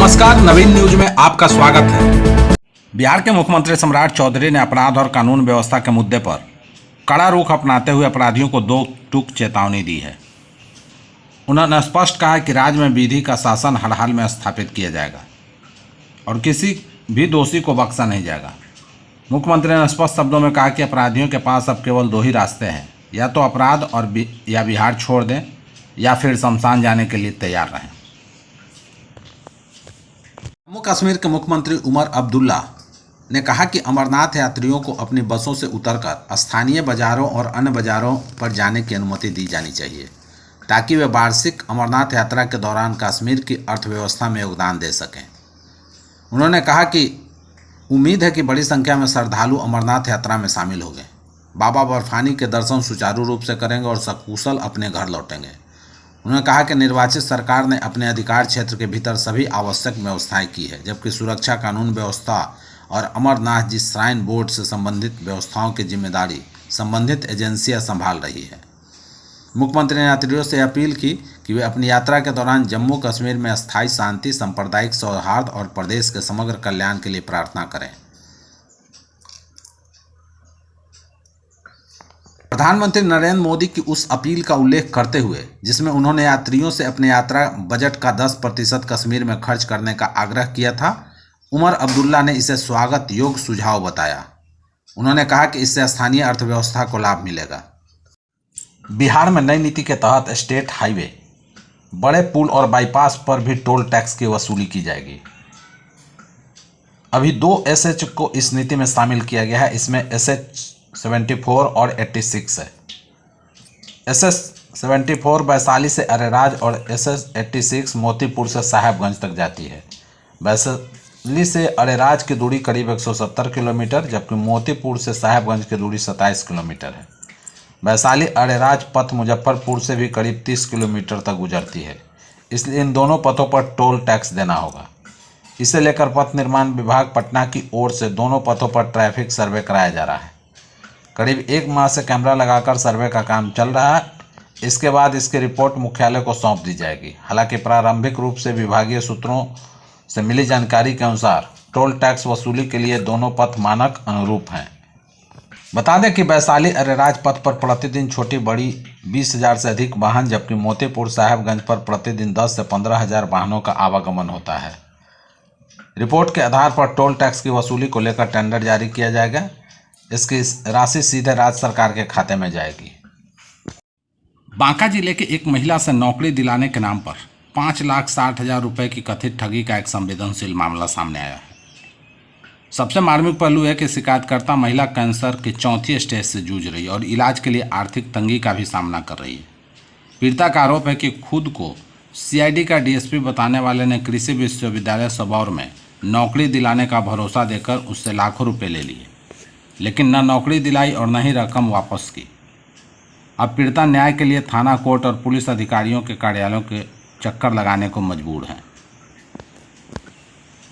नमस्कार, नवीन न्यूज में आपका स्वागत है। बिहार के मुख्यमंत्री सम्राट चौधरी ने अपराध और कानून व्यवस्था के मुद्दे पर कड़ा रुख अपनाते हुए अपराधियों को दो टूक चेतावनी दी है। उन्होंने स्पष्ट कहा कि राज्य में विधि का शासन हर हाल में स्थापित किया जाएगा और किसी भी दोषी को बख्शा नहीं जाएगा। मुख्यमंत्री ने स्पष्ट शब्दों में कहा कि अपराधियों के पास अब केवल दो ही रास्ते हैं, या तो अपराध और या बिहार छोड़ दें या फिर शमशान जाने के लिए तैयार रहें। जम्मू कश्मीर के मुख्यमंत्री उमर अब्दुल्ला ने कहा कि अमरनाथ यात्रियों को अपनी बसों से उतरकर स्थानीय बाजारों और अन्य बाजारों पर जाने की अनुमति दी जानी चाहिए, ताकि वे वार्षिक अमरनाथ यात्रा के दौरान कश्मीर की अर्थव्यवस्था में योगदान दे सकें। उन्होंने कहा कि उम्मीद है कि बड़ी संख्या में श्रद्धालु अमरनाथ यात्रा में शामिल होंगे, बाबा बर्फानी के दर्शन सुचारू रूप से करेंगे और सकुशल अपने घर लौटेंगे। उन्होंने कहा कि निर्वाचित सरकार ने अपने अधिकार क्षेत्र के भीतर सभी आवश्यक व्यवस्थाएं की है, जबकि सुरक्षा, कानून व्यवस्था और अमरनाथ जी श्राइन बोर्ड से संबंधित व्यवस्थाओं की जिम्मेदारी संबंधित एजेंसियां संभाल रही है। मुख्यमंत्री ने यात्रियों से अपील की कि वे अपनी यात्रा के दौरान जम्मू कश्मीर में स्थायी शांति, सांप्रदायिक सौहार्द और प्रदेश के समग्र कल्याण के लिए प्रार्थना करें। प्रधानमंत्री नरेंद्र मोदी की उस अपील का उल्लेख करते हुए जिसमें उन्होंने यात्रियों से अपने यात्रा बजट का 10% कश्मीर में खर्च करने का आग्रह किया था, उमर अब्दुल्ला ने इसे स्वागत योग्य सुझाव बताया। उन्होंने कहा कि इससे स्थानीय अर्थव्यवस्था को लाभ मिलेगा। बिहार में नई नीति के तहत स्टेट हाईवे, बड़े पुल और बाईपास पर भी टोल टैक्स की वसूली की जाएगी। अभी 2 SH को इस नीति में शामिल किया गया है। इसमें SH 74 और 86 है। SS 74 वैशाली से अरेराज और SS 86 मोतीपुर से साहेबगंज तक जाती है। वैशाली से अरेराज की दूरी करीब 170 किलोमीटर, जबकि मोतीपुर से साहेबगंज की दूरी 27 किलोमीटर है। वैशाली अरेराज पथ मुजफ्फरपुर से भी करीब 30 किलोमीटर तक गुजरती है, इसलिए इन दोनों पथों पर टोल टैक्स देना होगा। इसे लेकर पथ निर्माण विभाग पटना की ओर से दोनों पथों पर ट्रैफिक सर्वे कराया जा रहा है। करीब 1 माह से कैमरा लगाकर सर्वे का काम चल रहा है। इसके बाद इसकी रिपोर्ट मुख्यालय को सौंप दी जाएगी। हालांकि प्रारंभिक रूप से विभागीय सूत्रों से मिली जानकारी के अनुसार टोल टैक्स वसूली के लिए दोनों पथ मानक अनुरूप हैं। बता दें कि वैशाली अरेराज पथ पर प्रतिदिन छोटी बड़ी 20,000 से अधिक वाहन, जबकि मोतीपुर साहेबगंज पर प्रतिदिन 10 से 15,000 वाहनों का आवागमन होता है। रिपोर्ट के आधार पर टोल टैक्स की वसूली को लेकर टेंडर जारी किया जाएगा। इसकी राशि सीधे राज्य सरकार के खाते में जाएगी। बांका जिले के एक महिला से नौकरी दिलाने के नाम पर 5,60,000 रुपए की कथित ठगी का एक संवेदनशील मामला सामने आया है। सबसे मार्मिक पहलू है कि शिकायतकर्ता महिला कैंसर के 4थी स्टेज से जूझ रही है और इलाज के लिए आर्थिक तंगी का भी सामना कर रही है। पीड़िता का आरोप है कि खुद को CID का DSP बताने वाले ने कृषि विश्वविद्यालय सबौर में नौकरी दिलाने का भरोसा देकर उससे लाखों रुपये ले लिए, लेकिन न नौकरी दिलाई और न ही रकम वापस की। अब पीड़िता न्याय के लिए थाना, कोर्ट और पुलिस अधिकारियों के कार्यालयों के चक्कर लगाने को मजबूर है।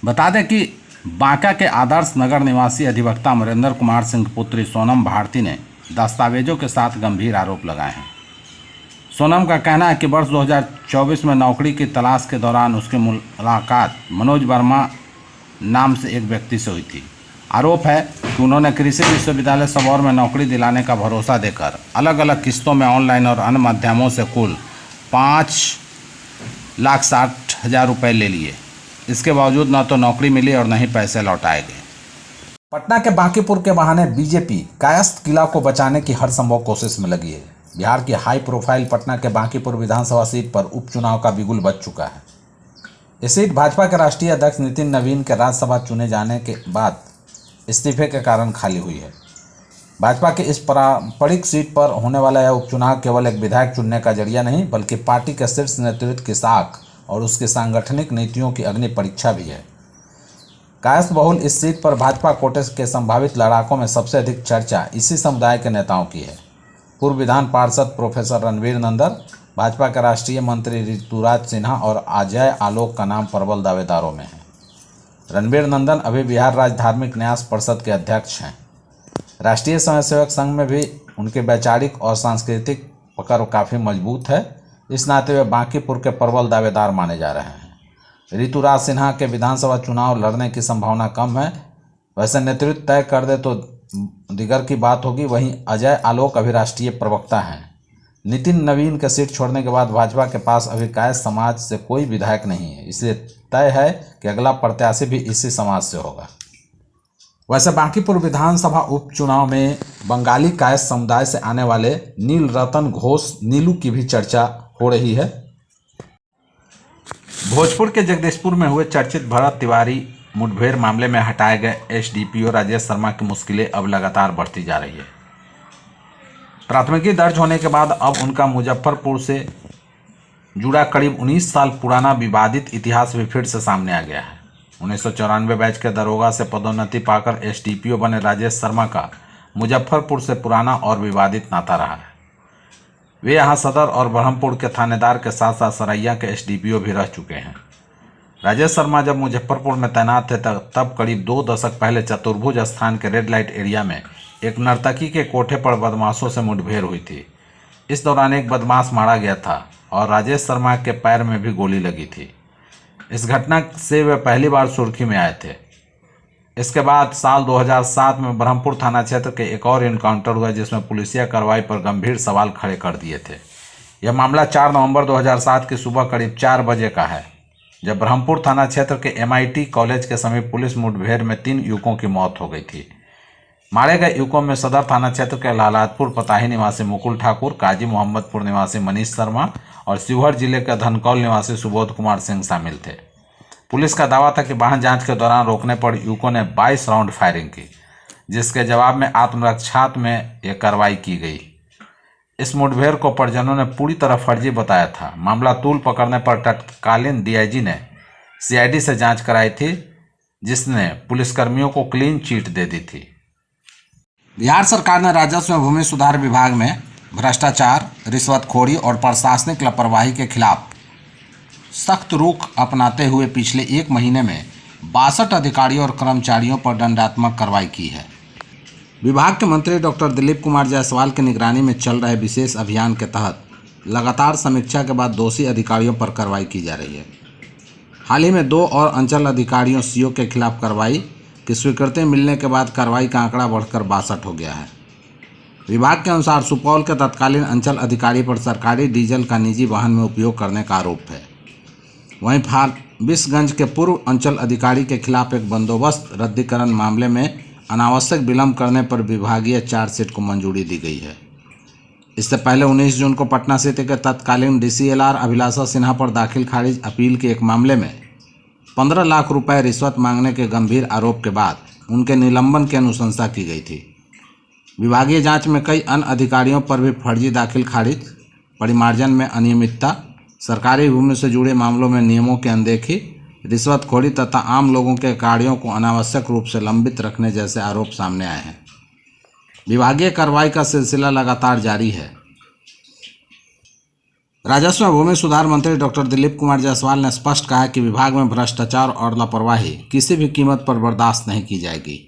बता दें कि बांका के आदर्श नगर निवासी अधिवक्ता अमरेंद्र कुमार सिंह पुत्री सोनम भारती ने दस्तावेजों के साथ गंभीर आरोप लगाए हैं। सोनम का कहना है कि वर्ष 2024 में नौकरी की तलाश के दौरान उसकी मुलाकात मनोज वर्मा नाम से एक व्यक्ति से हुई थी। आरोप है कि उन्होंने कृषि विश्वविद्यालय सबौर में नौकरी दिलाने का भरोसा देकर अलग अलग किस्तों में ऑनलाइन और अन्य माध्यमों से कुल 5,60,000 रुपये ले लिए। इसके बावजूद न तो नौकरी मिली और न ही पैसे लौटाए गए। पटना के बांकीपुर के बहाने बीजेपी कायस्थ किला को बचाने की हर संभव कोशिश में लगी है। बिहार की हाई प्रोफाइल पटना के बांकीपुर विधानसभा सीट पर उपचुनाव का बिगुल बज चुका है। ये सीट भाजपा के राष्ट्रीय अध्यक्ष नितिन नवीन के राज्यसभा चुने जाने के बाद इस्तीफे के कारण खाली हुई है। भाजपा की इस पारंपरिक सीट पर होने वाला यह उपचुनाव केवल एक विधायक चुनने का जरिया नहीं, बल्कि पार्टी के शीर्ष नेतृत्व की साख और उसकी सांगठनिक नीतियों की अग्नि परीक्षा भी है। कायस्थ बहुल इस सीट पर भाजपा कोटे के संभावित लड़ाकों में सबसे अधिक चर्चा इसी समुदाय के नेताओं की है। पूर्व विधान पार्षद प्रोफेसर रणवीर नंदन, भाजपा के राष्ट्रीय मंत्री ऋतुराज सिन्हा और अजय आलोक का नाम प्रबल दावेदारों में है। रणवीर नंदन अभी बिहार राज्य धार्मिक न्यास परिषद के अध्यक्ष हैं। राष्ट्रीय स्वयंसेवक संघ में भी उनके वैचारिक और सांस्कृतिक पकड़ काफ़ी मजबूत है। इस नाते वे बांकीपुर के प्रबल दावेदार माने जा रहे हैं। ऋतुराज सिन्हा के विधानसभा चुनाव लड़ने की संभावना कम है। वैसे नेतृत्व तय कर दे तो दिगर की बात होगी। वहीं अजय आलोक अभी राष्ट्रीय प्रवक्ता हैं। नितिन नवीन के सीट छोड़ने के बाद भाजपा के पास अभी कायस्थ समाज से कोई विधायक नहीं है, इसलिए तय है कि अगला प्रत्याशी भी इसी समाज से होगा। वैसे बांकीपुर विधानसभा उपचुनाव में बंगाली कायस्थ समुदाय से आने वाले नील रतन घोष नीलू की भी चर्चा हो रही है। भोजपुर के जगदीशपुर में हुए चर्चित भरत तिवारी मुठभेड़ मामले में हटाए गए एसडीपीओ राजेश शर्मा की मुश्किलें अब लगातार बढ़ती जा रही है। प्राथमिकी दर्ज होने के बाद अब उनका मुजफ्फरपुर से जुड़ा करीब 19 साल पुराना विवादित इतिहास भी फिर से सामने आ गया है। 1994 बैच के दरोगा से पदोन्नति पाकर एसडीपीओ बने राजेश शर्मा का मुजफ्फरपुर से पुराना और विवादित नाता रहा है। वे यहां सदर और ब्रह्मपुर के थानेदार के साथ साथ सरैया के एसडीपीओ भी रह चुके हैं। राजेश शर्मा जब मुजफ्फरपुर में तैनात थे तब करीब 2 दशक पहले चतुर्भुज स्थान के रेड लाइट एरिया में एक नर्तकी के कोठे पर बदमाशों से मुठभेड़ हुई थी। इस दौरान एक बदमाश मारा गया था और राजेश शर्मा के पैर में भी गोली लगी थी। इस घटना से वे पहली बार सुर्खी में आए थे। इसके बाद साल 2007 में ब्रह्मपुर थाना क्षेत्र के एक और इनकाउंटर हुआ जिसमें पुलिसिया कार्रवाई पर गंभीर सवाल खड़े कर दिए थे। यह मामला 4 नवंबर 2007 की सुबह करीब 4 बजे का है, जब ब्रह्मपुर थाना क्षेत्र के MIT कॉलेज के समीप पुलिस मुठभेड़ में 3 युवकों की मौत हो गई थी। मारे गए युवकों में सदर थाना क्षेत्र के लालातपुर पताही निवासी मुकुल ठाकुर, काजी मोहम्मदपुर निवासी मनीष शर्मा और शिवहर जिले के धनकौल निवासी सुबोध कुमार सिंह शामिल थे। पुलिस का दावा था कि वाहन जांच के दौरान रोकने पर युवकों ने 22 राउंड फायरिंग की, जिसके जवाब में आत्मरक्षा में यह कार्रवाई की गई। इस मुठभेड़ को परिजनों ने पूरी तरह फर्जी बताया था। मामला तूल पकड़ने पर तत्कालीन DIG ने CID से जांच कराई थी, जिसने पुलिसकर्मियों को क्लीन चिट दे दी थी। बिहार सरकार ने राजस्व एवं भूमि सुधार विभाग में भ्रष्टाचार, रिश्वतखोरी और प्रशासनिक लापरवाही के खिलाफ सख्त रुख अपनाते हुए पिछले 1 महीने में 62 अधिकारियों और कर्मचारियों पर दंडात्मक कार्रवाई की है। विभाग के मंत्री डॉक्टर दिलीप कुमार जायसवाल की निगरानी में चल रहे विशेष अभियान के तहत लगातार समीक्षा के बाद दोषी अधिकारियों पर कार्रवाई की जा रही है। हाल ही में 2 और अंचल अधिकारियों CO के खिलाफ कार्रवाई की स्वीकृति मिलने के बाद कार्रवाई का आंकड़ा बढ़कर 62 हो गया है। विभाग के अनुसार सुपौल के तत्कालीन अंचल अधिकारी पर सरकारी डीजल का निजी वाहन में उपयोग करने का आरोप है। वहीं फारबिसगंज के पूर्व अंचल अधिकारी के खिलाफ एक बंदोबस्त रद्दीकरण मामले में अनावश्यक विलंब करने पर विभागीय चार्जशीट को मंजूरी दी गई है। इससे पहले 19 जून को पटना सिटी के तत्कालीन DCLR अभिलाषा सिन्हा पर दाखिल खारिज अपील के एक मामले में 15 लाख रुपए रिश्वत मांगने के गंभीर आरोप के बाद उनके निलंबन की अनुशंसा की गई थी। विभागीय जांच में कई अन्य अधिकारियों पर भी फर्जी दाखिल खारिज, परिमार्जन में अनियमितता, सरकारी भूमि से जुड़े मामलों में नियमों की अनदेखी, रिश्वतखोरी तथा आम लोगों के कार्यों को अनावश्यक रूप से लंबित रखने जैसे आरोप सामने आए हैं। विभागीय कार्रवाई का सिलसिला लगातार जारी है। राजस्व एवं भूमि सुधार मंत्री डॉक्टर दिलीप कुमार जायसवाल ने स्पष्ट कहा कि विभाग में भ्रष्टाचार और लापरवाही किसी भी कीमत पर बर्दाश्त नहीं की जाएगी।